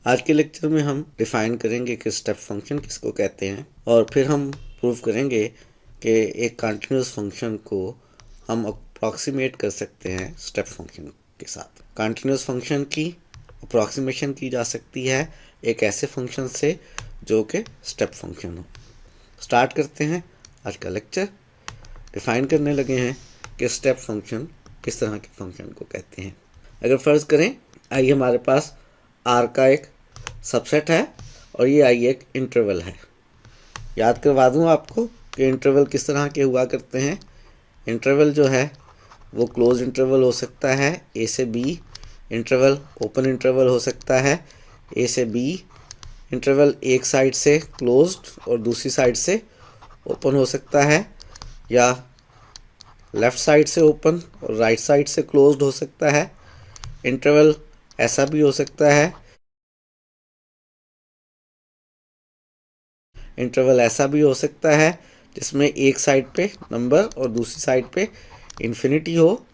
आज के लेक्चर में हम डिफाइन करेंगे कि स्टेप फंक्शन किसको कहते हैं और फिर हम प्रूव करेंगे कि एक कंटिन्यूस फंक्शन को हम अप्रॉक्सीमेट कर सकते हैं स्टेप फंक्शन के साथ। कंटिन्यूस फंक्शन की अप्रॉक्सीमेशन की जा सकती है एक ऐसे फंक्शन से जो कि स्टेप फंक्शन हो। स्टार्ट करते हैं आज का लेक्चर। डिफाइन करने लगे हैं कि स्टेप फंक्शन किस तरह के फंक्शन को कहते हैं। अगर फ़र्ज़ करें आई हमारे पास आर का एक सबसेट है और ये आई एक इंटरवल है। याद करवा दूं आपको कि इंटरवल किस तरह के हुआ करते हैं। इंटरवल जो है वो क्लोज इंटरवल हो सकता है ए से बी, इंटरवल ओपन इंटरवल हो सकता है ए से बी, इंटरवल एक साइड से क्लोज्ड और दूसरी साइड से ओपन हो सकता है, या लेफ़्ट साइड से ओपन और राइट साइड से क्लोज्ड हो सकता है। इंटरवल ऐसा भी हो सकता है, इंटरवल ऐसा भी हो सकता है जिसमें एक साइड पे नंबर और दूसरी साइड पे इन्फिनिटी हो।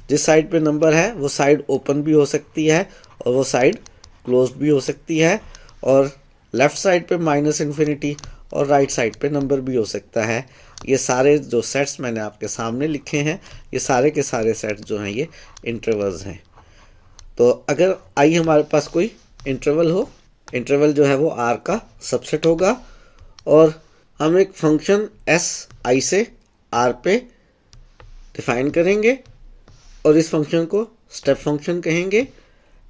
जिस साइड पे नंबर है वो साइड ओपन भी हो सकती है और वो साइड क्लोज्ड भी हो सकती है, और लेफ़्ट साइड पे माइनस इन्फिनिटी और राइट साइड पे नंबर भी हो सकता है। ये सारे जो सेट्स मैंने आपके सामने लिखे हैं, ये सारे के सारे सेट्स जो हैं ये इंटरवल्स हैं। तो अगर आई हमारे पास कोई इंटरवल हो, इंटरवल जो है वो आर का सबसेट होगा और हम एक फंक्शन एस आई से आर पे डिफाइन करेंगे और इस फंक्शन को स्टेप फंक्शन कहेंगे।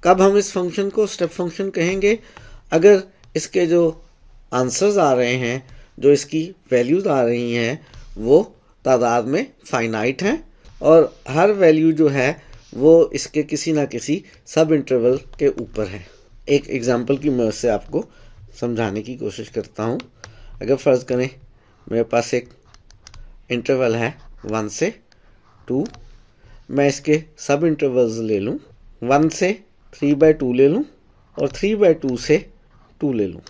कब हम इस फंक्शन को स्टेप फंक्शन कहेंगे? अगर इसके जो आंसर्स आ रहे हैं, जो इसकी वैल्यूज़ आ रही हैं, वो तादाद में फाइनाइट हैं और हर वैल्यू जो है वो इसके किसी ना किसी सब इंटरवल के ऊपर है। एक एग्जांपल की मदद से आपको समझाने की कोशिश करता हूँ। अगर फ़र्ज़ करें मेरे पास एक इंटरवल है 1 से 2, मैं इसके सब इंटरवल्स ले लूँ। 1 से 3/2 ले लूँ और 3/2 से 2 ले लूँ।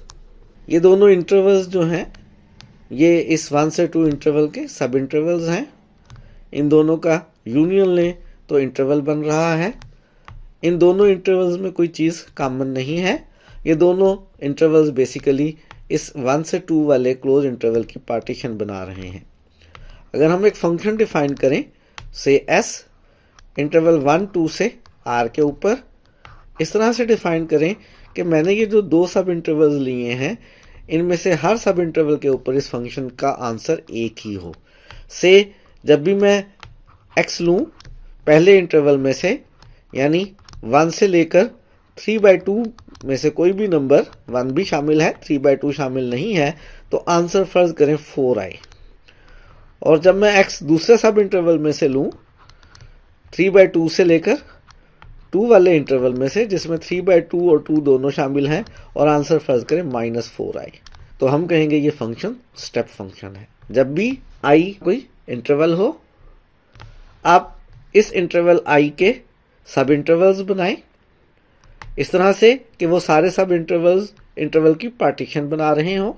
ये दोनों इंटरवल्स जो हैं ये इस 1 से 2 इंटरवल के सब इंटरवल्स हैं। इन दोनों का यूनियन लें तो इंटरवल बन रहा है। इन दोनों इंटरवल्स में कोई चीज़ कॉमन नहीं है। ये दोनों इंटरवल्स बेसिकली इस 1 से 2 वाले क्लोज इंटरवल की पार्टीशन बना रहे हैं। अगर हम एक फंक्शन डिफाइन करें से एस इंटरवल 1 2 से आर के ऊपर, इस तरह से डिफाइन करें कि मैंने ये जो दो सब इंटरवल्स लिए हैं इनमें से हर सब इंटरवल के ऊपर इस फंक्शन का आंसर एक ही हो। से जब भी मैं एक्स लूँ पहले इंटरवल में से, यानी 1 से लेकर 3/2 में से कोई भी नंबर, 1 भी शामिल है 3/2 शामिल नहीं है, तो आंसर फर्ज करें 4 आए। और जब मैं x दूसरे सब इंटरवल में से लूँ 3/2 से लेकर 2 वाले इंटरवल में से, जिसमें 3/2 और 2 दोनों शामिल हैं, और आंसर फर्ज करें -4 आए, तो हम कहेंगे ये फंक्शन स्टेप फंक्शन है। जब भी i कोई इंटरवल हो, आप इस इंटरवल i के सब इंटरवल्स बनाएं इस तरह से कि वो सारे सब इंटरवल्स इंटरवल की पार्टीशन बना रहे हों,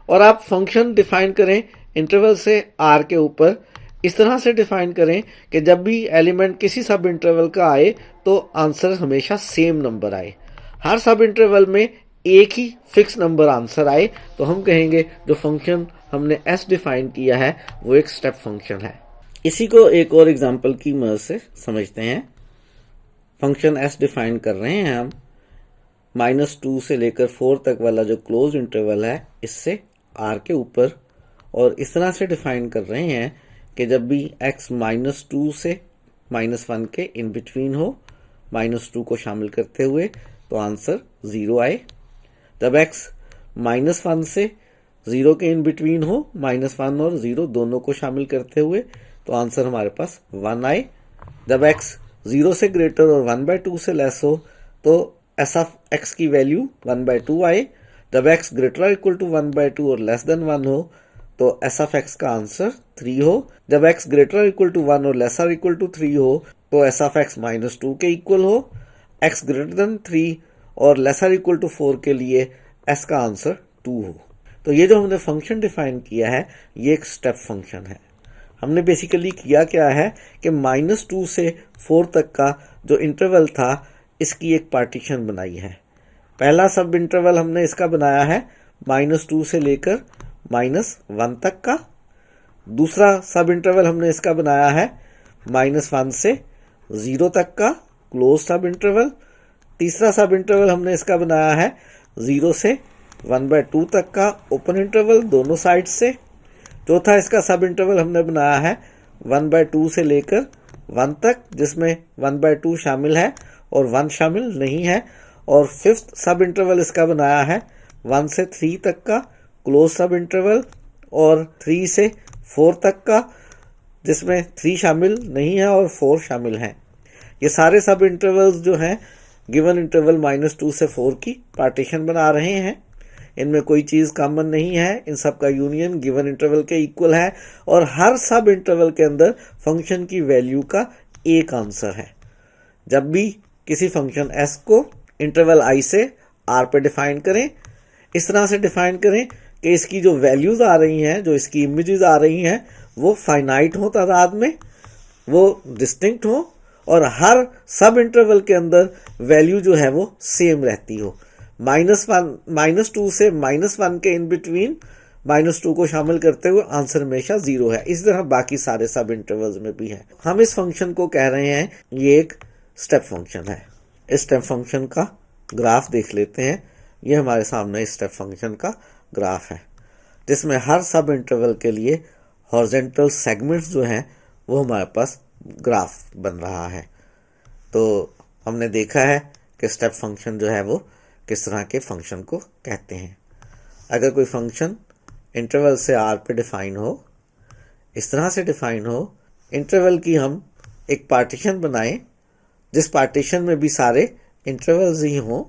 और आप फंक्शन डिफाइन करें इंटरवल से आर के ऊपर इस तरह से डिफाइन करें कि जब भी एलिमेंट किसी सब इंटरवल का आए तो आंसर हमेशा सेम नंबर आए। हर सब इंटरवल में एक ही फिक्स नंबर आंसर आए, तो हम कहेंगे जो फंक्शन हमने एस डिफाइन किया है वो एक स्टेप फंक्शन है। इसी को एक और एग्जांपल की मदद से समझते हैं। फंक्शन एस डिफाइन कर रहे हैं हम -2 से लेकर 4 तक वाला जो क्लोज इंटरवल है इससे आर के ऊपर, और इस तरह से डिफाइन कर रहे हैं कि जब भी x -2 से -1 के इन बिटवीन हो, -2 को शामिल करते हुए, तो आंसर 0 आए। जब x -1 से 0 के इन बिटवीन हो, -1 और 0 दोनों को शामिल करते हुए, तो आंसर हमारे पास 1 आए। जब x 0 से ग्रेटर और 1/2 से लेस हो, तो एस ऑफ x की वैल्यू 1/2 आए। जब x ग्रेटर और इक्वल टू 1/2 और लेस देन 1 हो, तो एस ऑफ x का आंसर 3 हो। जब x ग्रेटर और इक्वल टू 1 और लेसर इक्वल टू 3 हो, तो एस ऑफ x -2 के इक्वल हो। x ग्रेटर देन 3 और लेसर इक्वल टू 4 के लिए s का आंसर 2 हो। तो ये जो हमने फंक्शन डिफाइन किया है ये एक स्टेप फंक्शन है। हमने बेसिकली किया क्या है कि -2 से 4 तक का जो इंटरवल था इसकी एक पार्टीशन बनाई है। पहला सब इंटरवल हमने इसका बनाया है -2 से लेकर -1 तक का। दूसरा सब इंटरवल हमने इसका बनाया है -1 से 0 तक का क्लोज सब इंटरवल। तीसरा सब इंटरवल हमने इसका बनाया है 0 से 1/2 तक का ओपन इंटरवल दोनों साइड से। चौथा इसका सब इंटरवल हमने बनाया है 1/2 से लेकर 1 तक, जिसमें 1/2 शामिल है और 1 शामिल नहीं है। और फिफ्थ सब इंटरवल इसका बनाया है 1 से 3 तक का क्लोज सब इंटरवल और 3 से 4 तक का, जिसमें 3 शामिल नहीं है और 4 शामिल हैं। ये सारे सब इंटरवल्स जो हैं गिवन इंटरवल -2 से 4 की पार्टीशन बना रहे हैं। इनमें कोई चीज़ कॉमन नहीं है, इन सब का यूनियन गिवन इंटरवल के इक्वल है और हर सब इंटरवल के अंदर फंक्शन की वैल्यू का एक आंसर है। जब भी किसी फंक्शन s को इंटरवल i से r पे डिफाइन करें, इस तरह से डिफाइन करें कि इसकी जो वैल्यूज़ आ रही हैं, जो इसकी इमेजेस आ रही हैं, वो फाइनाइट हो तादाद में, वो डिस्टिंक्ट हो और हर सब इंटरवल के अंदर वैल्यू जो है वो सेम रहती हो। -2 से -1 के इन बिटवीन -2 को शामिल करते हुए आंसर हमेशा 0 है। इस तरह बाकी सारे सब इंटरवल्स में भी है। हम इस फंक्शन को कह रहे हैं ये एक स्टेप फंक्शन है। इस स्टेप फंक्शन का ग्राफ देख लेते हैं। ये हमारे सामने इस स्टेप फंक्शन का ग्राफ है, जिसमें हर सब इंटरवल के लिए हॉरिजॉन्टल सेगमेंट्स जो हैं वो हमारे पास ग्राफ बन रहा है। तो हमने देखा है कि स्टेप फंक्शन जो है वो किस तरह के फंक्शन को कहते हैं। अगर कोई फंक्शन इंटरवल से r पे डिफाइन हो, इस तरह से डिफाइन हो, इंटरवल की हम एक पार्टीशन बनाएं जिस पार्टीशन में भी सारे इंटरवल्स ही हों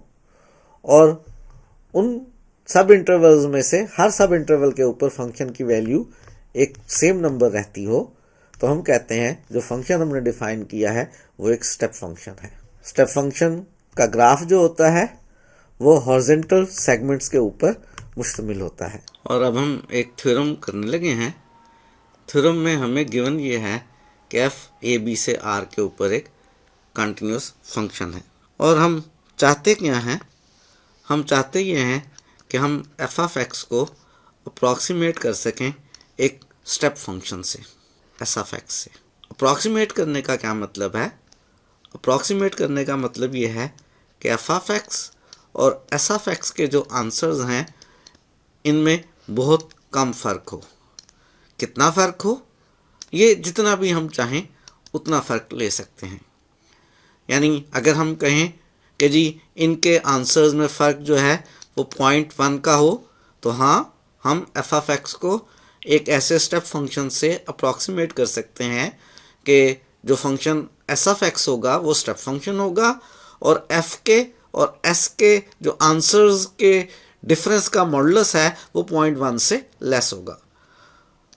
और उन सब इंटरवल्स में से हर सब इंटरवल के ऊपर फंक्शन की वैल्यू एक सेम नंबर रहती हो, तो हम कहते हैं जो फंक्शन हमने डिफाइन किया है वो एक स्टेप फंक्शन है। स्टेप फंक्शन का ग्राफ जो होता है वो हॉरिजॉन्टल सेगमेंट्स के ऊपर मुश्तमिल होता है। और अब हम एक थ्योरम करने लगे हैं। थ्योरम में हमें गिवन ये है कि एफ ए बी से आर के ऊपर एक कंटिन्यूस फंक्शन है और हम चाहते क्या हैं, हम चाहते ये हैं कि हम एफ ऑफ एक्स को अप्रॉक्सीमेट कर सकें एक स्टेप फंक्शन से, एस ऑफ एक्स से। अप्रॉक्सीमेट करने का क्या मतलब है? अप्रॉक्सीमेट करने का मतलब ये है कि एफ ऑफ एक्स और एस ऑफ एक्स के जो आंसर्स हैं इनमें बहुत कम फ़र्क हो। कितना फ़र्क हो? ये जितना भी हम चाहें उतना फ़र्क ले सकते हैं। यानी अगर हम कहें कि जी इनके आंसर्स में फ़र्क जो है वो 0.1 का हो, तो हाँ, हम एफ ऑफ एक्स को एक ऐसे स्टेप फंक्शन से अप्रॉक्सीमेट कर सकते हैं कि जो फंक्शन एस ऑफ एक्स होगा वो स्टेप फंक्शन होगा और एफ के और एस के जो आंसर्स के डिफरेंस का मॉडुलस है वो 0.1 से लेस होगा।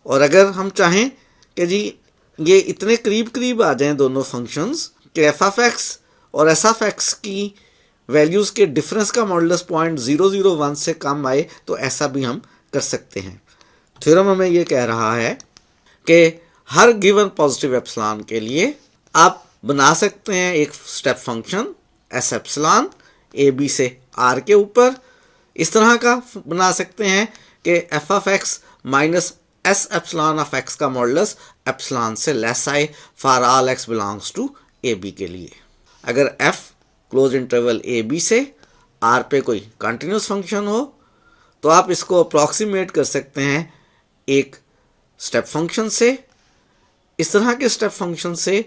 और अगर हम चाहें कि जी ये इतने करीब करीब आ जाएं दोनों फंक्शंस कि एफ ऑफ एक्स और एस ऑफ एक्स की वैल्यूज़ के डिफरेंस का मॉडुलस 0.001 से कम आए, तो ऐसा भी हम कर सकते हैं। थ्योरम हमें ये कह रहा है कि हर गिवन पॉजिटिव एप्सिलॉन के लिए आप बना सकते हैं एक step function S epsilon A B से आर के ऊपर। इस तरह का बना सकते हैं कि F of x minus S epsilon of x का मॉडुलस एप्सिलॉन से लेस आए for all X belongs to A B के लिए। अगर एफ क्लोज इंटरवल ए बी से आर पे कोई कंटिन्यूस फंक्शन हो तो आप इसको अप्रॉक्सीमेट कर सकते हैं एक स्टेप फंक्शन से। इस तरह के स्टेप फंक्शन से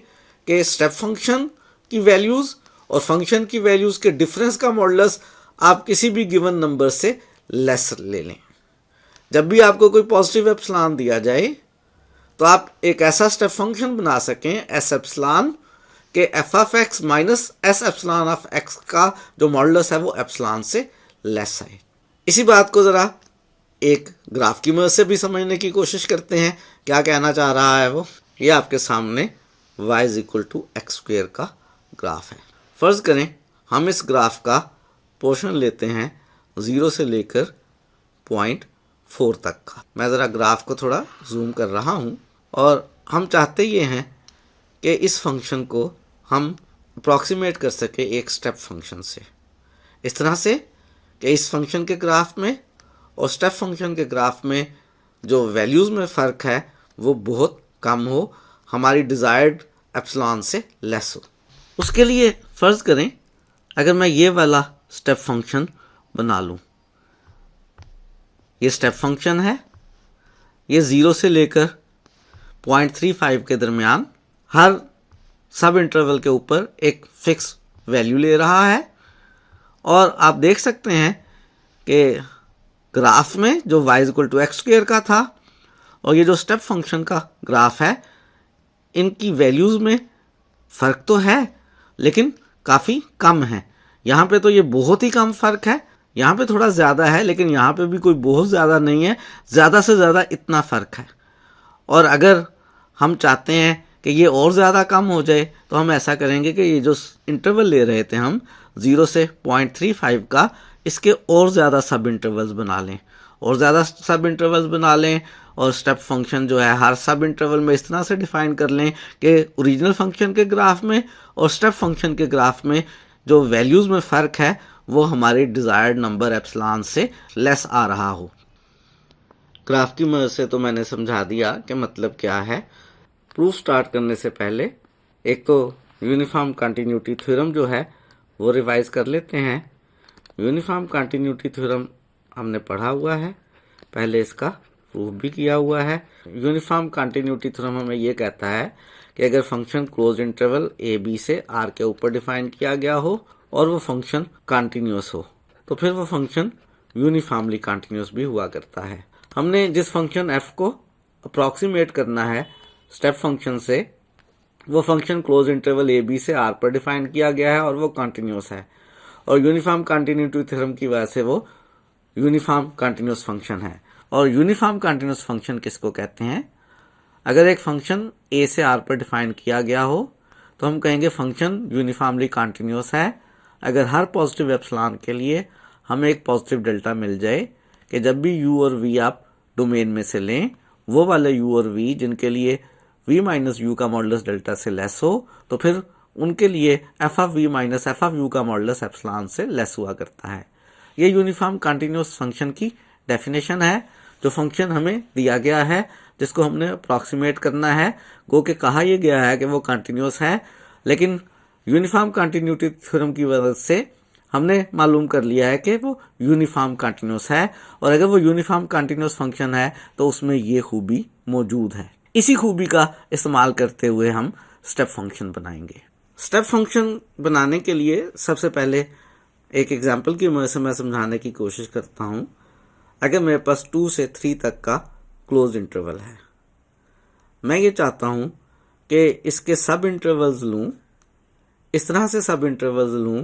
कि स्टेप फंक्शन की वैल्यूज़ और फंक्शन की वैल्यूज़ के डिफरेंस का मॉडुलस आप किसी भी गिवन नंबर से लेस ले लें। जब भी आपको कोई पॉजिटिव एप्सिलॉन दिया जाए तो आप एक ऐसा स्टेप फंक्शन बना सकें एस एप्सिलॉन के F of x minus S epsilon of x का जो मॉडुलस है वो एप्सिलॉन से लेस आए। इसी बात को ज़रा एक ग्राफ की मदद से भी समझने की कोशिश करते हैं। क्या कहना चाह रहा है वो? ये आपके सामने y = x² का ग्राफ है। फ़र्ज़ करें हम इस ग्राफ का पोर्शन लेते हैं 0 से लेकर 0.4 तक का। मैं ज़रा ग्राफ को थोड़ा जूम कर रहा हूँ और हम चाहते ये हैं कि इस फंक्शन को हम अप्रॉक्सीमेट कर सके एक स्टेप फंक्शन से। इस तरह से कि इस फंक्शन के ग्राफ में और स्टेप फंक्शन के ग्राफ में जो वैल्यूज़ में फ़र्क है वो बहुत कम हो, हमारी डिज़ायर्ड एप्सिलॉन से लेस हो। उसके लिए फ़र्ज़ करें अगर मैं ये वाला स्टेप फंक्शन बना लूँ, ये स्टेप फंक्शन है, ये 0 से लेकर 0.35 के दरमियान हर सब इंटरवल के ऊपर एक फिक्स वैल्यू ले रहा है। और आप देख सकते हैं कि ग्राफ में जो y = x² का था और ये जो स्टेप फंक्शन का ग्राफ है, इनकी वैल्यूज़ में फ़र्क तो है लेकिन काफ़ी कम है। यहाँ पे तो ये बहुत ही कम फ़र्क है, यहाँ पे थोड़ा ज़्यादा है, लेकिन यहाँ पे भी कोई बहुत ज़्यादा नहीं है, ज़्यादा से ज़्यादा इतना फ़र्क है। और अगर हम चाहते हैं कि ये और ज़्यादा कम हो जाए तो हम ऐसा करेंगे कि ये जो इंटरवल ले रहे थे हम 0 से 0.35 का, इसके और ज़्यादा सब इंटरवल्स बना लें और ज़्यादा सब इंटरवल्स बना लें और स्टेप फंक्शन जो है हर सब इंटरवल में इस तरह से डिफ़ाइन कर लें कि ओरिजिनल फंक्शन के ग्राफ में और स्टेप फंक्शन के ग्राफ में जो वैल्यूज़ में फ़र्क है वो हमारे डिज़ायर्ड नंबर एप्सिलॉन से लेस आ रहा हो। ग्राफ की मदद से तो मैंने समझा दिया कि मतलब क्या है। प्रूफ स्टार्ट करने से पहले एक तो यूनिफॉर्म कंटिन्यूटी थ्योरम जो है वो रिवाइज कर लेते हैं। यूनिफॉर्म कंटिन्यूटी थ्योरम हमने पढ़ा हुआ है, पहले इसका प्रूफ भी किया हुआ है। यूनिफॉर्म कंटिन्यूटी थ्योरम हमें ये कहता है कि अगर फंक्शन क्लोज इंटरवल ए बी से आर के ऊपर डिफाइन किया गया हो और वो फंक्शन कंटिन्यूअस हो तो फिर वो फंक्शन यूनिफॉर्मली कंटिन्यूअस भी हुआ करता है। हमने जिस फंक्शन f को अप्रॉक्सीमेट करना है स्टेप फंक्शन से, वो फंक्शन क्लोज इंटरवल ए बी से आर पर डिफाइन किया गया है और वो कंटिन्यूअस है और यूनिफॉर्म कंटिन्यूटी थ्योरम की वजह से वो यूनिफॉर्म कंटिन्यूअस फंक्शन है। और यूनिफॉर्म कंटिन्यूअस फंक्शन किसको कहते हैं? अगर एक फंक्शन ए से आर पर डिफाइन किया गया हो तो हम कहेंगे फंक्शन यूनिफॉर्मली कंटिन्यूअस है अगर हर पॉजिटिव एप्सिलॉन के लिए हमें एक पॉजिटिव डेल्टा मिल जाए कि जब भी u और v आप डोमेन में से लें, वो वाले u और v जिनके लिए v माइनस u का मॉडुलस डेल्टा से लेस हो तो फिर उनके लिए f of v minus f of u का मॉडुलस एप्सिलॉन से लेस हुआ करता है। ये यूनिफॉर्म कंटिन्यूअस फंक्शन की डेफिनेशन है। जो फंक्शन हमें दिया गया है जिसको हमने अप्रॉक्सीमेट करना है, गो के कहा यह गया है कि वो कंटिन्यूअस है, लेकिन यूनिफॉर्म कंटिन्यूटी थ्योरम की वजह से हमने मालूम कर लिया है कि वो यूनिफॉर्म कंटिन्यूअस है और अगर वो यूनिफॉर्म कंटिन्यूअस फंक्शन है तो उसमें ये खूबी मौजूद है। इसी खूबी का इस्तेमाल करते हुए हम स्टेप फंक्शन बनाएंगे। स्टेप फंक्शन बनाने के लिए सबसे पहले एक एग्जांपल की मदद से मैं समझाने की कोशिश करता हूँ। अगर मेरे पास 2 से 3 तक का क्लोज इंटरवल है, मैं ये चाहता हूँ कि इसके सब इंटरवल्स लूँ, इस तरह से सब इंटरवल्स लूँ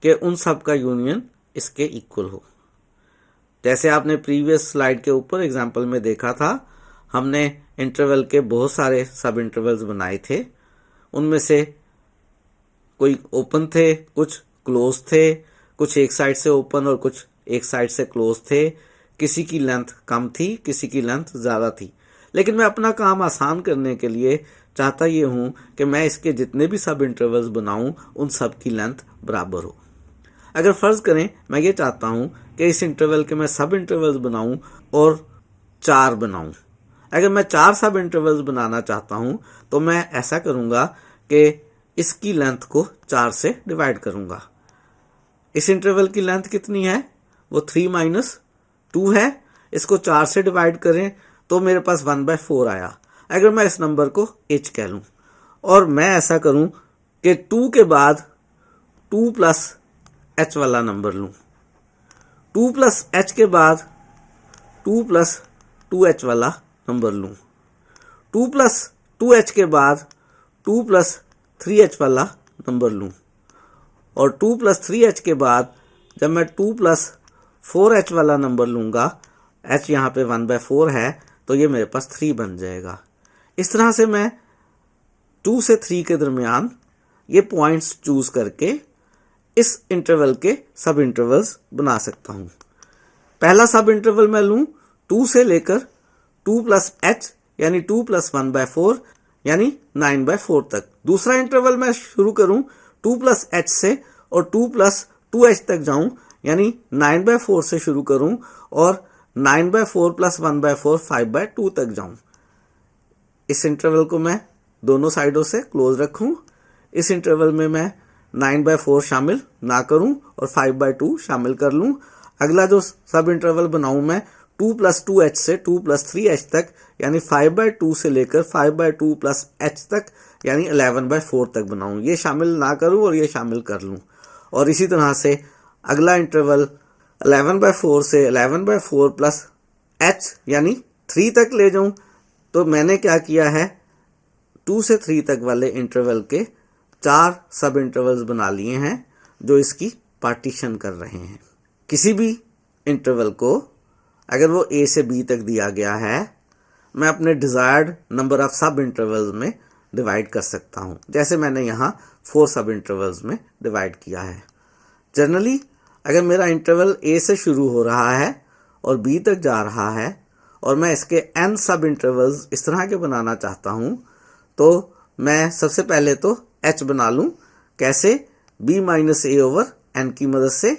कि उन सब का यूनियन इसके इक्वल हो। जैसे आपने प्रीवियस स्लाइड के ऊपर एग्जांपल में देखा था, हमने इंटरवल के बहुत सारे सब इंटरवल्स बनाए थे। उनमें से कोई ओपन थे, कुछ क्लोज थे, कुछ एक साइड से ओपन और कुछ एक साइड से क्लोज थे। किसी की लेंथ कम थी, किसी की लेंथ ज़्यादा थी, लेकिन मैं अपना काम आसान करने के लिए चाहता ये हूँ कि मैं इसके जितने भी सब इंटरवल्स बनाऊँ उन सब की लेंथ बराबर हो। अगर फ़र्ज़ करें मैं ये चाहता हूँ कि इस इंटरवल के मैं सब इंटरवल्स बनाऊँ और 4 बनाऊँ। अगर मैं 4 सब इंटरवल्स बनाना चाहता हूँ तो मैं ऐसा करूँगा कि इसकी लेंथ को 4 से डिवाइड करूँगा। इस इंटरवल की लेंथ कितनी है? वो 3 - 2 है। इसको 4 से डिवाइड करें तो मेरे पास 1/4 आया। अगर मैं इस नंबर को h कह लूँ और मैं ऐसा करूँ कि 2 के बाद 2 + h वाला नंबर लूँ, 2 + h के बाद 2 + 2h वाला नंबर लूँ, 2 + 2h के बाद 2 + 3h वाला नंबर लूँ और 2 + 3h के बाद जब मैं 2 + 4h वाला नंबर लूँगा, h यहाँ पे 1/4 है तो ये मेरे पास 3 बन जाएगा। इस तरह से मैं 2 से 3 के दरमियान ये पॉइंट्स चूज करके इस इंटरवल के सब इंटरवल्स बना सकता हूँ। पहला सब इंटरवल मैं लूँ 2 से लेकर 2 + h यानी 2 + 1/4 यानी 9/4 तक। दूसरा इंटरवल मैं शुरू करूँ 2 + h से और 2 + 2h तक जाऊँ यानी 9/4 से शुरू करूं और 9/4 + 1/4 5/2 तक जाऊं। इस इंटरवल को मैं दोनों साइडों से क्लोज रखूं। इस इंटरवल में मैं 9/4 शामिल ना करूं और 5/2 शामिल कर लूं। अगला जो सब इंटरवल बनाऊं मैं 2 + 2h से 2 + 3h तक, यानी 5/2 से लेकर 5/2 + h तक, यानी 11/4 तक बनाऊं। ये शामिल ना करूं और ये शामिल कर लूं। और इसी तरह से अगला इंटरवल 11/4 से 11/4 + h यानी 3 तक ले जाऊं। तो मैंने क्या किया है, 2 से 3 तक वाले इंटरवल के 4 सब इंटरवल्स बना लिए हैं जो इसकी पार्टीशन कर रहे हैं। किसी भी इंटरवल को अगर वो a से b तक दिया गया है, मैं अपने डिजायर्ड नंबर ऑफ सब इंटरवल्स में डिवाइड कर सकता हूं, जैसे मैंने यहाँ 4 सब इंटरवल्स में डिवाइड किया है। जनरली अगर मेरा इंटरवल a से शुरू हो रहा है और b तक जा रहा है और मैं इसके n सब इंटरवल्स इस तरह के बनाना चाहता हूं, तो मैं सबसे पहले तो h बना लूं। कैसे? b - a/n की मदद से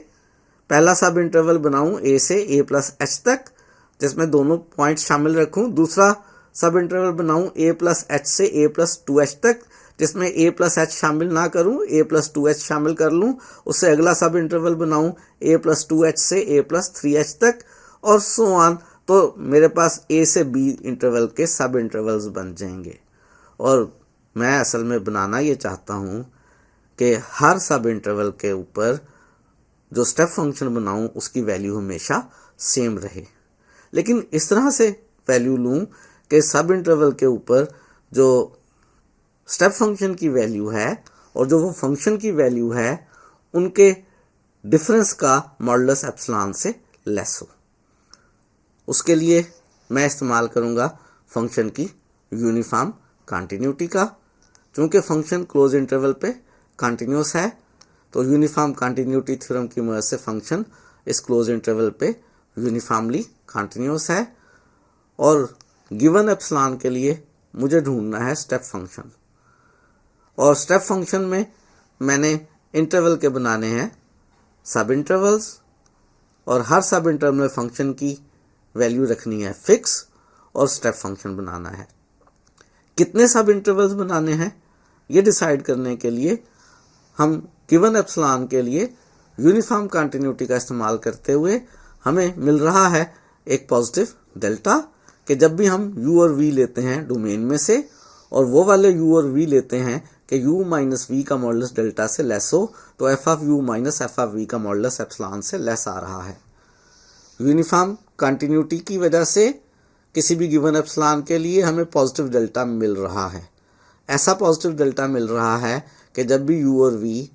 पहला सब इंटरवल बनाऊं a से a + h तक, जिसमें दोनों पॉइंट शामिल रखूं। दूसरा सब इंटरवल बनाऊं a + h से a + 2h तक, जिसमें a + h शामिल ना करूं, a + 2h शामिल कर लूं। उससे अगला सब इंटरवल बनाऊं a + 2h से a + 3h तक, और सो ऑन। तो मेरे पास a से b इंटरवल के सब इंटरवल्स बन जाएंगे। और मैं असल में बनाना ये चाहता हूँ कि हर सब इंटरवल के ऊपर जो स्टेप फंक्शन बनाऊं उसकी वैल्यू हमेशा सेम रहे। लेकिन इस तरह से वैल्यू लूं कि सब इंटरवल के ऊपर जो स्टेप फंक्शन की वैल्यू है और जो वो फंक्शन की वैल्यू है उनके डिफरेंस का मॉडुलस एप्सिलॉन से लेस हो। उसके लिए मैं इस्तेमाल करूंगा फंक्शन की यूनिफॉर्म कंटिन्यूटी का। चूंकि फंक्शन क्लोज इंटरवल पे कंटिन्यूस है, तो यूनिफॉर्म कंटिन्यूटी थ्योरम की मदद से फंक्शन इस क्लोज इंटरवल पे यूनिफॉर्मली कंटिन्यूस है। और गिवन एप्सिलॉन के लिए मुझे ढूंढना है स्टेप फंक्शन, और स्टेप फंक्शन में मैंने इंटरवल के बनाने हैं सब इंटरवल्स, और हर सब इंटरवल में फंक्शन की वैल्यू रखनी है फिक्स, और स्टेप फंक्शन बनाना है। कितने सब इंटरवल्स बनाने हैं ये डिसाइड करने के लिए हम गिवन एप्सिलॉन के लिए यूनिफॉर्म कंटिन्यूटी का इस्तेमाल करते हुए हमें मिल रहा है एक पॉजिटिव डेल्टा, कि जब भी हम u और v लेते हैं डोमेन में से, और वो वाले u और v लेते हैं कि u - v का मॉडुलस डेल्टा से लेस हो, तो f(u - f(v) का मॉडुलस एप्सिलॉन से लेस आ रहा है। यूनिफॉर्म कंटिन्यूटी की वजह से किसी भी गिवन एप्सिलॉन के लिए हमें पॉजिटिव डेल्टा मिल रहा है। ऐसा पॉजिटिव डेल्टा मिल रहा है कि जब भी u और v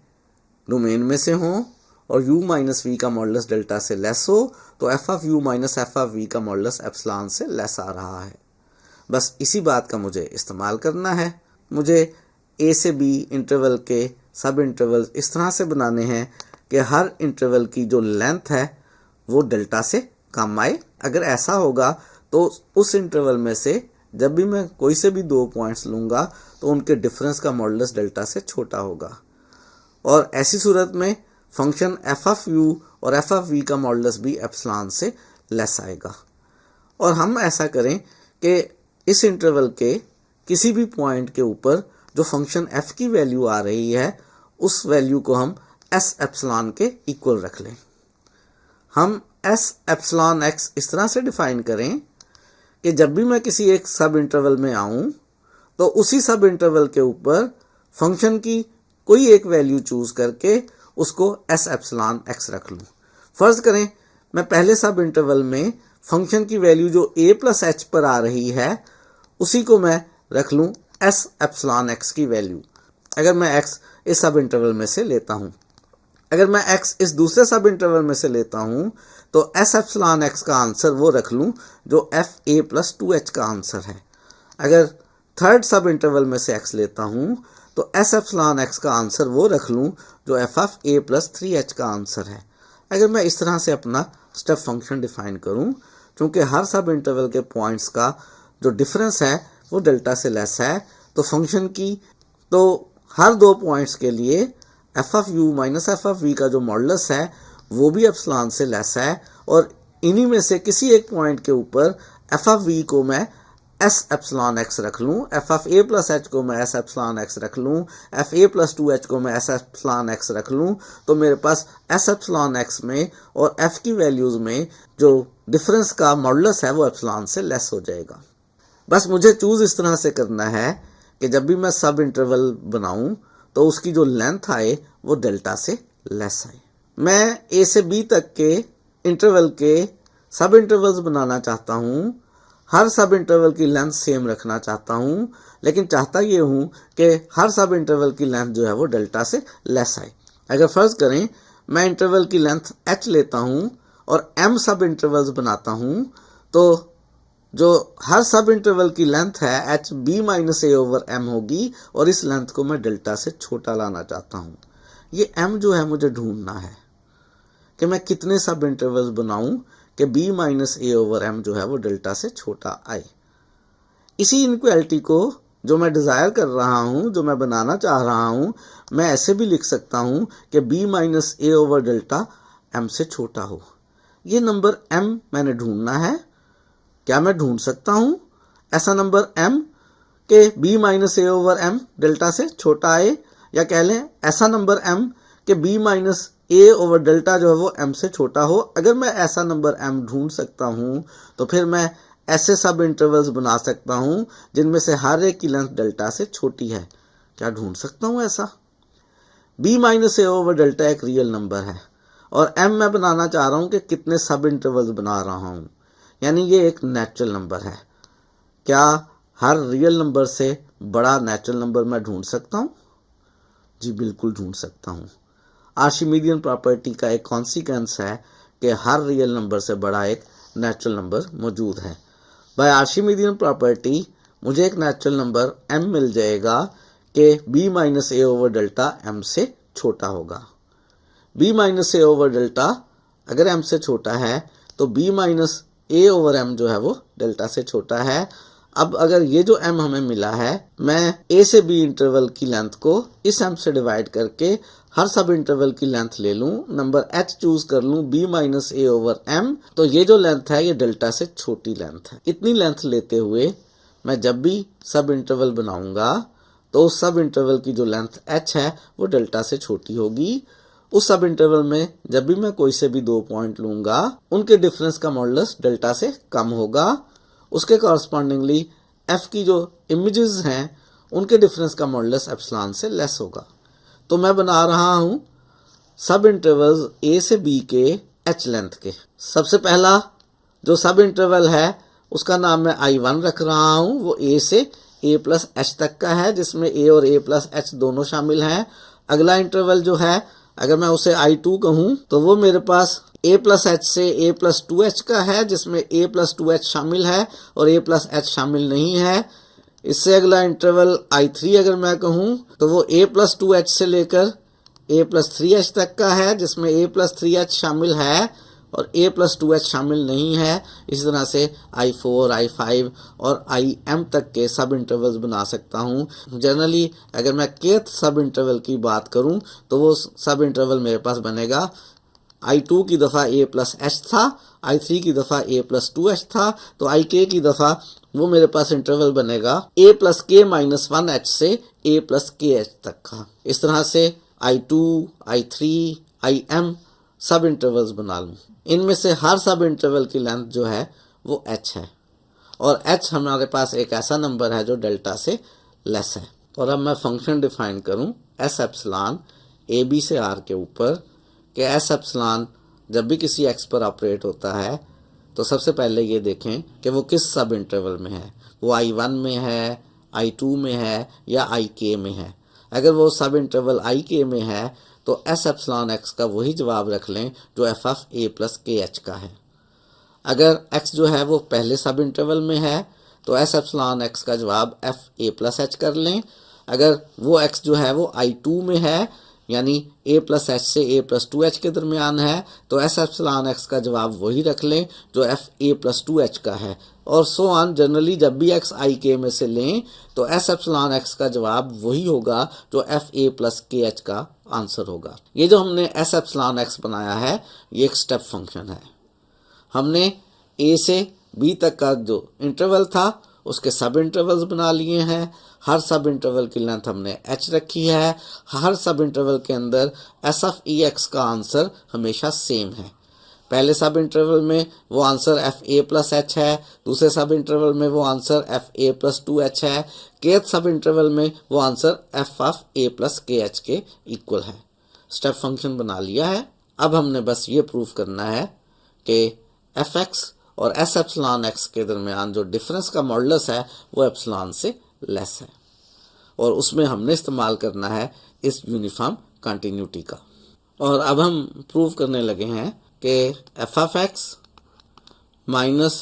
डोमेन में से हों और u - v का मॉडुलस डेल्टा से लेस हो, तो f(u - f(v) का मॉडुलस एप्सिलॉन से लेस आ रहा है। बस इसी बात का मुझे इस्तेमाल करना है। मुझे a से b इंटरवल के सब इंटरवल इस तरह से बनाने हैं कि हर इंटरवल की जो लेंथ है वो डेल्टा से कम आए। अगर ऐसा होगा तो उस इंटरवल में से जब भी मैं कोई से भी 2 पॉइंट्स लूँगा तो उनके डिफरेंस का मॉडुलस डेल्टा से छोटा होगा, और ऐसी सूरत में फंक्शन f(u) और f(v) का मॉडुलस भी एप्सिलॉन से लेस आएगा। और हम ऐसा करें कि इस इंटरवल के किसी भी पॉइंट के ऊपर जो फंक्शन f की वैल्यू आ रही है उस वैल्यू को हम s एप्सिलॉन के इक्वल रख लें। हम s एप्सिलॉन x इस तरह से डिफाइन करें कि जब भी मैं किसी एक सब इंटरवल में आऊं तो उसी सब इंटरवल के ऊपर फंक्शन की कोई एक वैल्यू चूज करके उसको s एप्सिलॉन x रख लूं। फर्ज करें मैं पहले सब इंटरवल में फंक्शन की वैल्यू जो a + h पर आ रही है उसी को मैं रख लूं s एप्सिलॉन x की वैल्यू। अगर मैं x इस सब इंटरवल में से लेता हूं, अगर मैं x इस दूसरे सब इंटरवल में से लेता हूं, तो s एप्सिलॉन x का आंसर वो रख लूं जो f(a + 2h) का आंसर है। अगर थर्ड सब इंटरवल में से x लेता हूं तो s एप्सिलॉन x का आंसर वो रख लूं जो f(a + 3h) का आंसर है। अगर मैं इस तरह से अपना स्टेप फंक्शन डिफाइन करूं, क्योंकि हर सब इंटरवल के पॉइंट्स का जो डिफरेंस है वो डेल्टा से लेस है, तो फंक्शन की तो हर 2 पॉइंट्स के लिए f(u - f(v) का जो मॉडुलस है वो भी एप्सिलॉन से लेस है, और इन्हीं में से किसी एक पॉइंट के ऊपर एफ ऑफ वी को मैं एस एप्सिलॉन एक्स रख लूँ, F of A plus H को मैं एस एप्सिलॉन एक्स रख लूँ, एफ ए प्लस 2h को मैं एस एप्सिलॉन एक्स रख लूँ, तो मेरे पास एस एप्सिलॉन एक्स में और एफ की वैल्यूज़ में जो डिफरेंस का मॉडुलस है वो एप्सिलॉन से लेस हो जाएगा। बस मुझे चूज़ इस तरह से करना है कि जब भी मैं सब इंटरवल बनाऊँ तो उसकी जो लेंथ आए वो डेल्टा से लेस आए। मैं ए से बी तक के इंटरवल के सब इंटरवल्स बनाना चाहता हूँ, हर सब इंटरवल की लेंथ सेम रखना चाहता हूँ, लेकिन चाहता ये हूँ कि हर सब इंटरवल की लेंथ जो है वो डेल्टा से लेस आए। अगर फ़र्ज़ करें मैं इंटरवल की लेंथ h लेता हूँ और m सब इंटरवल्स बनाता हूँ, तो जो हर सब इंटरवल की लेंथ है h b minus a over m होगी, और इस लेंथ को मैं डेल्टा से छोटा लाना चाहता हूँ। ये m जो है मुझे ढूंढना है कि मैं कितने सब इंटरवल्स बनाऊं कि b माइनस ए ओवर m जो है वो डेल्टा से छोटा आए। इसी इनक्वालिटी को जो मैं डिज़ायर कर रहा हूं, जो मैं बनाना चाह रहा हूं, मैं ऐसे भी लिख सकता हूं कि b माइनस ए ओवर डेल्टा m से छोटा हो। ये नंबर m मैंने ढूंढना है। क्या मैं ढूंढ सकता हूं ऐसा नंबर m के b माइनस ए ओवर m डेल्टा से छोटा आए, या कह लें ऐसा नंबर m के b माइनस ए ओवर डेल्टा जो है वो m से छोटा हो? अगर मैं ऐसा नंबर m ढूंढ सकता हूँ तो फिर मैं ऐसे सब इंटरवल्स बना सकता हूँ जिनमें से हर एक की लेंथ डेल्टा से छोटी है। क्या ढूंढ सकता हूँ ऐसा? b माइनस ए ओवर डेल्टा एक रियल नंबर है और m मैं बनाना चाह रहा हूँ कि कितने सब इंटरवल्स बना रहा हूँ, यानी ये एक नेचुरल नंबर है। क्या हर रियल नंबर से बड़ा नेचुरल नंबर मैं ढूंढ सकता हूँ? जी बिल्कुल ढूंढ सकता हूँ। आर्शिमीडियन प्रॉपर्टी का एक कॉन्सिक्वेंस है कि हर रियल नंबर से बड़ा एक नेचुरल नंबर मौजूद है। बाय आर्शिमीडियन प्रॉपर्टी मुझे एक नेचुरल नंबर m मिल जाएगा कि b माइनस ए ओवर डेल्टा m से छोटा होगा। b माइनस ए ओवर डेल्टा अगर m से छोटा है तो b माइनस ए ओवर m जो है वो डेल्टा से छोटा है। अब अगर ये जो m हमें मिला है, मैं a से b इंटरवल की लेंथ को इस m से डिवाइड करके हर सब इंटरवल की लेंथ ले लूं, नंबर h चूज कर लूं b माइनस ए ओवर m, तो ये जो लेंथ है ये डेल्टा से छोटी लेंथ है। इतनी लेंथ लेते हुए मैं जब भी सब इंटरवल बनाऊंगा तो उस सब इंटरवल की जो लेंथ h है वो डेल्टा से छोटी होगी। उस सब इंटरवल में जब भी मैं कोई से भी 2 पॉइंट लूंगा उनके डिफरेंस का मॉडुलस डेल्टा से कम होगा। उसके कॉरस्पॉन्डिंगली f की जो इमेजेस हैं उनके डिफरेंस का मॉडुलस एप्सिलॉन से लेस होगा। तो मैं बना रहा हूं सब इंटरवल्स a से b के h लेंथ के। सबसे पहला जो सब इंटरवल है उसका नाम मैं I1 रख रहा हूं, वो a से a प्लस h तक का है, जिसमें a और a प्लस h दोनों शामिल हैं। अगला इंटरवल जो है अगर मैं उसे I2 कहूं तो वो मेरे पास a प्लस h से a प्लस 2h का है, जिसमें a प्लस 2h शामिल है और a प्लस h शामिल नहीं है। इससे अगला इंटरवल I3 अगर मैं कहूं तो वो a प्लस 2h से लेकर a प्लस 3h तक का है, जिसमें a प्लस 3h शामिल है और a प्लस 2h शामिल नहीं है। इसी तरह से I4, I5 और IM तक के सब इंटरवल्स बना सकता हूं। जनरली अगर मैं kth सब इंटरवल की बात करूं तो वो सब इंटरवल मेरे पास बनेगा I2 की दफ़ा a प्लस h था, I3 की दफ़ा a प्लस 2h था, तो IK की दफ़ा वो मेरे पास इंटरवल बनेगा a plus k minus 1h से a प्लस kh तक का। इस तरह से I2, I3, IM सब इंटरवल्स बना लूँ। इनमें से हर सब इंटरवल की लेंथ जो है वो h है और h हमारे पास एक ऐसा नंबर है जो डेल्टा से लेस है। और अब मैं फंक्शन डिफाइन करूँ s एप्सिलॉन a b से r के ऊपर कि s एप्सिलॉन जब भी किसी x पर ऑपरेट होता है तो सबसे पहले ये देखें कि वो किस सब इंटरवल में है, वो I1 में है, I2 में है या IK में है। अगर वो सब इंटरवल IK में है तो s एप्सिलॉन x का वही जवाब रख लें जो f of a plus kh का है। अगर x जो है वो पहले सब इंटरवल में है तो s एप्सिलॉन x का जवाब f a प्लस h कर लें। अगर वो x जो है वो I2 में है यानी a प्लस h से a प्लस 2h के दरमियान है तो s एप्सिलॉन x का जवाब वही रख लें जो f a प्लस 2h का है, और सो ऑन। जनरली जब भी x I k में से लें तो s एप्सिलॉन x का जवाब वही होगा जो f a प्लस kh का आंसर होगा। ये जो हमने एस एप्सिलॉन एक्स बनाया है ये एक स्टेप फंक्शन है। हमने ए से बी तक का जो इंटरवल था उसके सब इंटरवल्स बना लिए हैं। हर सब इंटरवल की लेंथ हमने h रखी है। हर सब इंटरवल के अंदर एस ऑफ ई एक्स का आंसर हमेशा सेम है। पहले सब इंटरवल में वो answer F A plus H है, दूसरे सब इंटरवल में वो answer F A plus 2h है, केथ सब इंटरवल में वो answer F of A plus के एच के इक्वल है। स्टेप फंक्शन बना लिया है। अब हमने बस ये प्रूफ करना है कि एफ एक्स और एस एप्सिलॉन एक्स के दरमियान जो डिफरेंस का मॉडुलस है वो एप्सिलॉन से लेस है, और उसमें हमने इस्तेमाल करना है इस यूनिफॉर्म कंटिन्यूटी का। और अब हम प्रूव करने लगे हैं कि F of x minus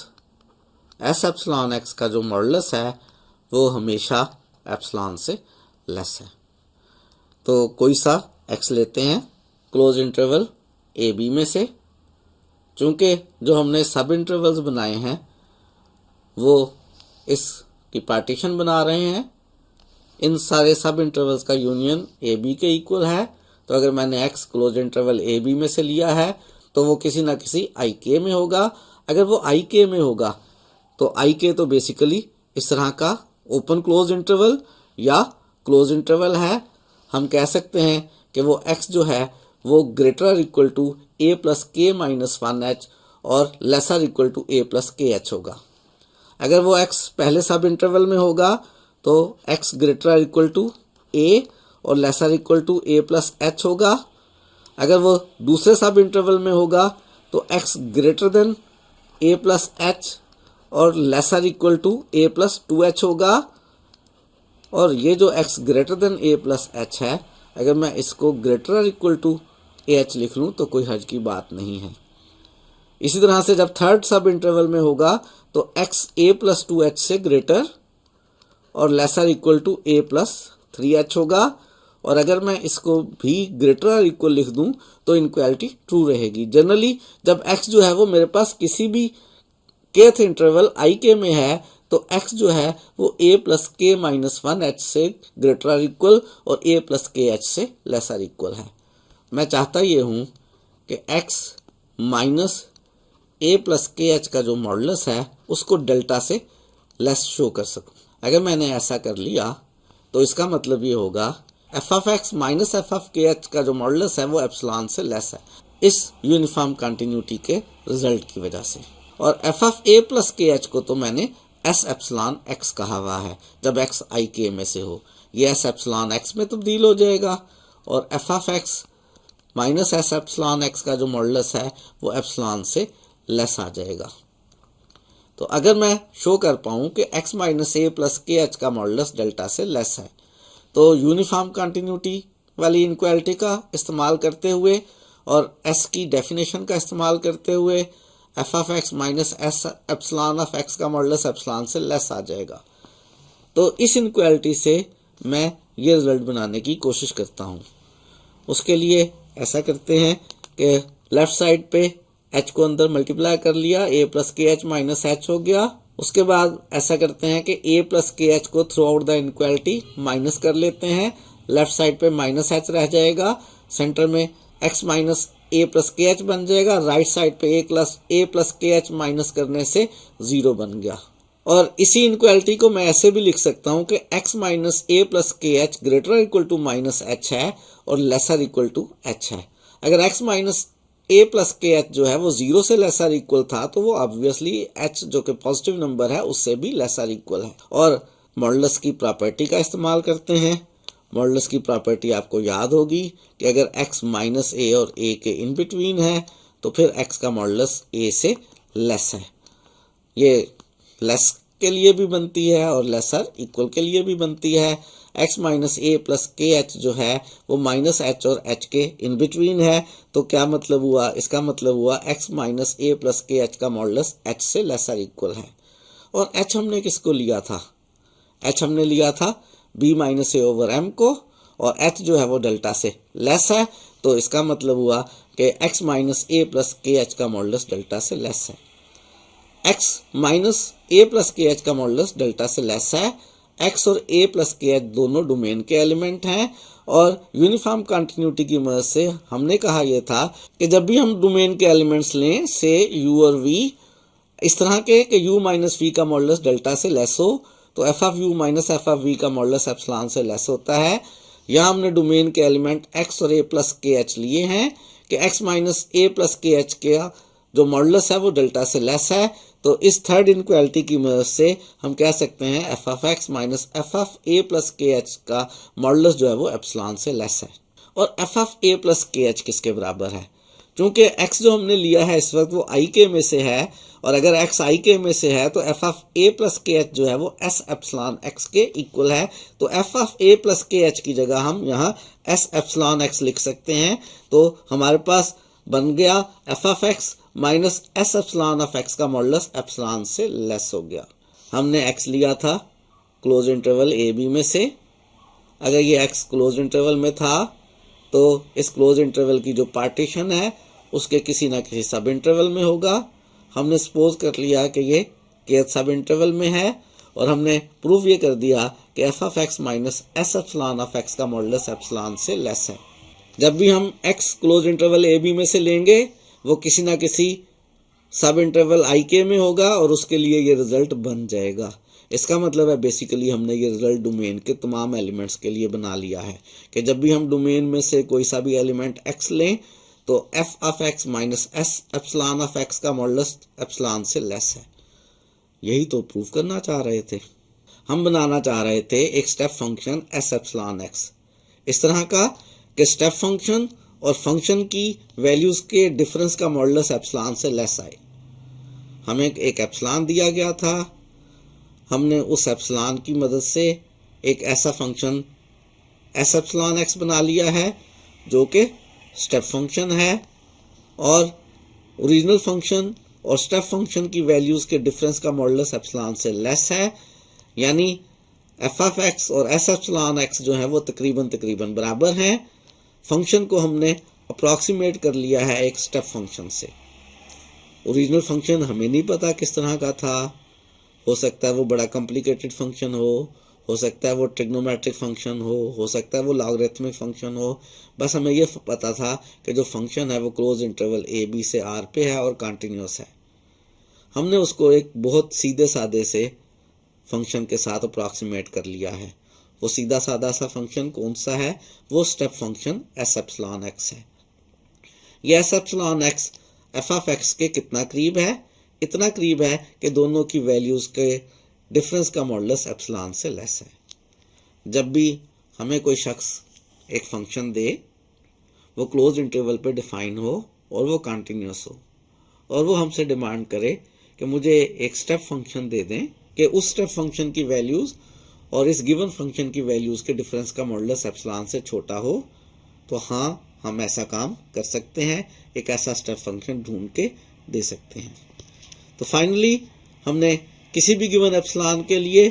S epsilon x का जो मॉडुलस है वो हमेशा एप्सिलॉन से लेस है। तो कोई सा एक्स लेते हैं क्लोज इंटरवल ए बी में से। चूँकि जो हमने सब इंटरवल्स बनाए हैं वो इसकी पार्टीशन बना रहे हैं, इन सारे सब इंटरवल्स का यूनियन ए बी के इक्वल है। तो अगर मैंने X close interval A B में से लिया है तो वो किसी ना किसी आई के में होगा। अगर वो आई के में होगा तो आई के तो बेसिकली इस तरह का ओपन क्लोज इंटरवल या क्लोज इंटरवल है। हम कह सकते हैं कि वो एक्स जो है वो ग्रेटर और equal to A plus K minus 1h और lesser equal to A plus के एच होगा। अगर वो x पहले सब इंटरवल में होगा तो x ग्रेटर और इक्वल टू a और lesser equal to A plus H होगा। अगर वो दूसरे सब इंटरवल में होगा तो x greater than a plus H और lesser equal to A plus 2h होगा। और ये जो x greater than a plus H है, अगर मैं इसको ग्रेटर और इक्वल टू एच लिख लूँ तो कोई हर्ज की बात नहीं है। इसी तरह से जब थर्ड सब इंटरवल में होगा तो x a प्लस 2h से ग्रेटर और lesser equal to a plus 3h होगा। और अगर मैं इसको भी ग्रेटर और इक्वल लिख दूं तो इनक्वालिटी ट्रू रहेगी। जनरली जब x जो है वो मेरे पास किसी भी kth इंटरवल i के में है तो x जो है वो a plus K minus 1h से ग्रेटर और इक्वल और a प्लस के एच से लेसर इक्वल है। मैं चाहता ये हूँ कि x माइनस a प्लस के एच का जो मॉडुलस है उसको डेल्टा से लेस शो कर सकूँ। अगर मैंने ऐसा कर लिया तो इसका मतलब ये होगा F of x minus f of के एच का जो मॉडुलस है वो एप्सिलॉन से लेस है इस यूनिफॉर्म कंटिन्यूटी के रिजल्ट की वजह से। और एफ ऑफ ए प्लस के एच को तो मैंने एस एप्सिलॉन एक्स कहा हुआ है जब एक्स आई के में से हो। ये एस एप्सिलॉन एक्स में तब्दील हो जाएगा और F of x minus S epsilon x का जो मॉडुलस है वो एप्सिलॉन से लेस आ जाएगा। तो अगर मैं शो कर पाऊँ कि x माइनस ए प्लस के एच का मॉडुलस डेल्टा से लेस है तो यूनिफॉर्म कंटिन्यूटी वाली इनक्वालिटी का इस्तेमाल करते हुए और s की डेफिनेशन का इस्तेमाल करते हुए F of x minus S epsilon of x का मॉडुलस एप्सिलॉन से लेस आ जाएगा। तो इस इनक्वालिटी से मैं ये रिजल्ट बनाने की कोशिश करता हूँ। उसके लिए ऐसा करते हैं कि लेफ्ट साइड पे h को अंदर मल्टीप्लाई कर लिया, a प्लस के एच माइनस एच हो गया। उसके बाद ऐसा करते हैं कि a प्लस के एच को through out the inequality minus कर लेते हैं। लेफ्ट साइड पे माइनस एच रह जाएगा, सेंटर में x माइनस a प्लस के एच बन जाएगा। राइट साइड पे a प्लस के एच माइनस करने से 0 बन गया। और इसी इनक्वालिटी को मैं ऐसे भी लिख सकता हूँ कि x माइनस a प्लस के h greater equal to minus h है और लेसर इक्वल टू एच है। अगर x माइनस a प्लस के एच जो है वो 0 से लेसर इक्वल था तो वो ऑब्वियसली h जो कि पॉजिटिव नंबर है उससे भी लेसर इक्वल है। और मॉडुलस की प्रॉपर्टी का इस्तेमाल करते हैं। मॉडुलस की प्रॉपर्टी आपको याद होगी कि अगर x माइनस a और a के इन बिटवीन है तो फिर x का मॉडुलस a से लेस है। ये लेस के लिए भी बनती है और लेसर इक्वल के लिए भी बनती है। x माइनस ए प्लस के एच जो है वो माइनस एच और h के इन बिटवीन है। तो क्या मतलब हुआ? इसका मतलब हुआ x माइनस ए प्लस के एच का मॉडुलस h से लेसर इक्वल है। और h हमने किसको लिया था? h हमने लिया था b माइनस ए ओवर m को, और h जो है वो डेल्टा से लेस है। तो इसका मतलब हुआ कि x माइनस ए प्लस के एच का मॉडुलस डेल्टा से लेस है। x माइनस ए प्लस के एच का मॉडुलस डेल्टा से लेस है। x और a प्लस के एच दोनों डोमेन के एलिमेंट हैं और यूनिफॉर्म कंटिन्यूटी की मदद से हमने कहा यह था कि जब भी हम डोमेन के एलिमेंट्स लें से u और v इस तरह के कि u माइनस वी का मॉडुलस डेल्टा से लेस हो तो f of u minus f of v का मॉडुलस एप्सिलॉन से लेस होता है। यहाँ हमने डोमेन के एलिमेंट x और a प्लस के एच लिए हैं कि x माइनस ए प्लस के एच का जो मॉडुलस है वो डेल्टा से लेस है। तो इस थर्ड इनक्वालिटी की मदद से हम कह सकते हैं F of x minus f of A plus के एच का मॉडुलस जो है वो एप्सिलॉन से लेस है। और एफ ऑफ ए प्लस के एच किसके बराबर है? क्योंकि x जो हमने लिया है इस वक्त वो आई के में से है और अगर x आई के में से है तो एफ ऑफ ए प्लस के एच जो है वो एस एप्सिलॉन एक्स के इक्वल है। तो एफ ऑफ ए प्लस के एच की जगह हम यहाँ एस एप्सिलॉन एक्स लिख सकते हैं। तो हमारे पास बन गया F of x minus S epsilon of x का मॉडुलस एप्सिलॉन से लेस हो गया। हमने x लिया था क्लोज इंटरवल ए बी में से। अगर ये x क्लोज इंटरवल में था तो इस क्लोज इंटरवल की जो पार्टीशन है उसके किसी ना किसी सब इंटरवल में होगा। हमने सपोज कर लिया कि ये kth सब इंटरवल में है और हमने प्रूव ये कर दिया कि F of x minus S epsilon of x का मॉडुलस एप्सिलॉन से लेस है। जब भी हम x close interval A B में से लेंगे वो किसी ना किसी सब इंटरवल आई के में होगा और उसके लिए ये रिजल्ट बन जाएगा। इसका मतलब है बेसिकली हमने ये रिजल्ट डोमेन के तमाम एलिमेंट्स के लिए बना लिया है कि जब भी हम डोमेन में से कोई सा भी एलिमेंट x लें तो f of x minus S epsilon of x का मॉडुलस एप्सिलॉन से लेस है। यही तो प्रूव करना चाह रहे थे। हम बनाना चाह रहे थे एक step function S epsilon x इस तरह का कि स्टेप फंक्शन और फंक्शन की वैल्यूज के डिफरेंस का मॉडुलस एप्सिलॉन से लेस आए। हमें एक एप्सिलॉन दिया गया था, हमने उस एप्सिलॉन की मदद से एक ऐसा फंक्शन एस एप्सिलॉन एक्स बना लिया है जो कि स्टेप फंक्शन है और ओरिजिनल फंक्शन और स्टेप फंक्शन की वैल्यूज के डिफरेंस का मॉडुलस एप्सिलॉन से लेस है। यानी एफ ऑफ एक्स और एस एप्सिलॉन एक्स जो है वो तकरीबन बराबर हैं। फंक्शन को हमने अप्रॉक्सीमेट कर लिया है एक स्टेप फंक्शन से। ओरिजिनल फंक्शन हमें नहीं पता किस तरह का था, हो सकता है वो बड़ा कॉम्प्लिकेटेड फंक्शन हो सकता है वो ट्रिग्नोमेट्रिक फंक्शन हो सकता है वो लॉगरिथमिक फंक्शन हो। बस हमें ये पता था कि जो फंक्शन है वो क्लोज इंटरवल ए बी से आर पे है और कंटिन्यूअस है। हमने उसको एक बहुत सीधे सादे से फंक्शन के साथ अप्रॉक्सीमेट कर लिया है। वो सीधा सादा सा फंक्शन कौन सा है? वो step function S epsilon x है। ये S epsilon x F of x के कितना करीब है? इतना करीब है कि दोनों की वैल्यूज के डिफरेंस का मॉडुलस एप्सिलॉन से लेस है। जब भी हमें कोई शख्स एक फंक्शन दे वो क्लोज इंटरवल पे डिफाइन हो और वो कंटिन्यूअस हो और वो हमसे डिमांड करे कि मुझे एक स्टेप फंक्शन दे दें कि उस स्टेप फंक्शन की वैल्यूज और इस गिवन फंक्शन की वैल्यूज के डिफरेंस का मॉडुलस एप्सिलॉन से छोटा हो, तो हाँ हम ऐसा काम कर सकते हैं, एक ऐसा स्टेप फंक्शन ढूंढ के दे सकते हैं। तो फाइनली हमने किसी भी गिवन एप्सिलॉन के लिए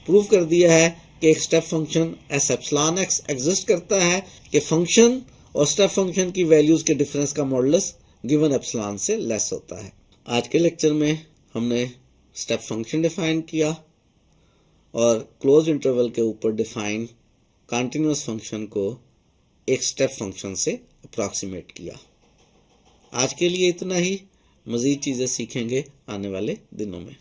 प्रूव कर दिया है कि एक step function S epsilon x exist करता है कि फंक्शन और स्टेप फंक्शन की वैल्यूज के डिफरेंस का मॉडुलस गिवन एप्सिलॉन से लेस होता है। आज के लेक्चर में हमने स्टेप फंक्शन डिफाइन किया और क्लोज इंटरवल के ऊपर डिफाइन कंटिन्यूअस फंक्शन को एक स्टेप फंक्शन से अप्रॉक्सीमेट किया। आज के लिए इतना ही। मज़ीद चीज़ें सीखेंगे आने वाले दिनों में।